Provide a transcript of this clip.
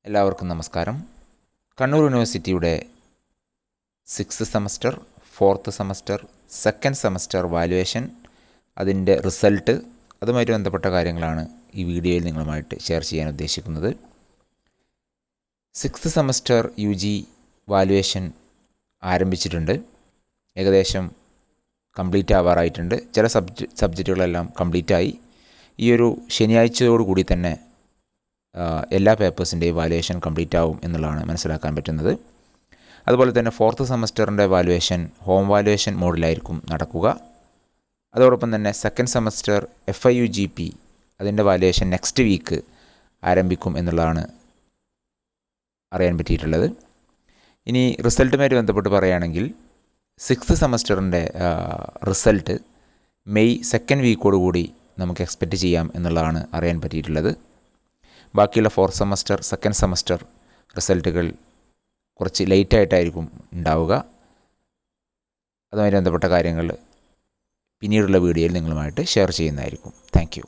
എല്ലാവർക്കും നമസ്കാരം. കണ്ണൂർ യൂണിവേഴ്സിറ്റിയുടെ 6th semester, 4th semester, 2nd semester valuation, അതിൻ്റെ റിസൾട്ട്, അതുമായിട്ട് ബന്ധപ്പെട്ട കാര്യങ്ങളാണ് ഈ വീഡിയോയിൽ നിങ്ങളുമായിട്ട് ഷെയർ ചെയ്യാൻ ഉദ്ദേശിക്കുന്നത്. 6th സെമസ്റ്റർ UG വാല്യുവേഷൻ ആരംഭിച്ചിട്ടുണ്ട്. ഏകദേശം കംപ്ലീറ്റ് ആവാറായിട്ടുണ്ട്. ചില സബ്ജക്റ്റുകളെല്ലാം കംപ്ലീറ്റായി. ഈ ഒരു ശനിയാഴ്ചയോടുകൂടി തന്നെ എല്ലാ പേപ്പേഴ്സിൻ്റെയും വാല്യുവേഷൻ കംപ്ലീറ്റ് ആവും എന്നുള്ളതാണ് മനസ്സിലാക്കാൻ പറ്റുന്നത്. അതുപോലെ തന്നെ 4th സെമസ്റ്ററിൻ്റെ വാല്യുവേഷൻ ഹോം വാല്യുവേഷൻ മോഡിലായിരിക്കും നടക്കുക. അതോടൊപ്പം തന്നെ 2nd സെമസ്റ്റർ FIUGP അതിൻ്റെ വാല്യുവേഷൻ നെക്സ്റ്റ് വീക്ക് ആരംഭിക്കും എന്നുള്ളതാണ് അറിയാൻ പറ്റിയിട്ടുള്ളത്. ഇനി റിസൾട്ടുമായിട്ട് ബന്ധപ്പെട്ട് പറയുകയാണെങ്കിൽ 6th സെമസ്റ്ററിൻ്റെ റിസൾട്ട് മെയ് 2nd വീക്കോടുകൂടി നമുക്ക് എക്സ്പെക്റ്റ് ചെയ്യാം എന്നുള്ളതാണ് അറിയാൻ പറ്റിയിട്ടുള്ളത്. ബാക്കിയുള്ള 4th സെമസ്റ്റർ, 2nd സെമസ്റ്റർ റിസൾട്ടുകൾ കുറച്ച് ലേറ്റായിട്ടായിരിക്കും ഉണ്ടാവുക. അതുമായി ബന്ധപ്പെട്ട കാര്യങ്ങൾ പിന്നീടുള്ള വീഡിയോയിൽ നിങ്ങളുമായിട്ട് ഷെയർ ചെയ്യുന്നതായിരിക്കും. Thank you.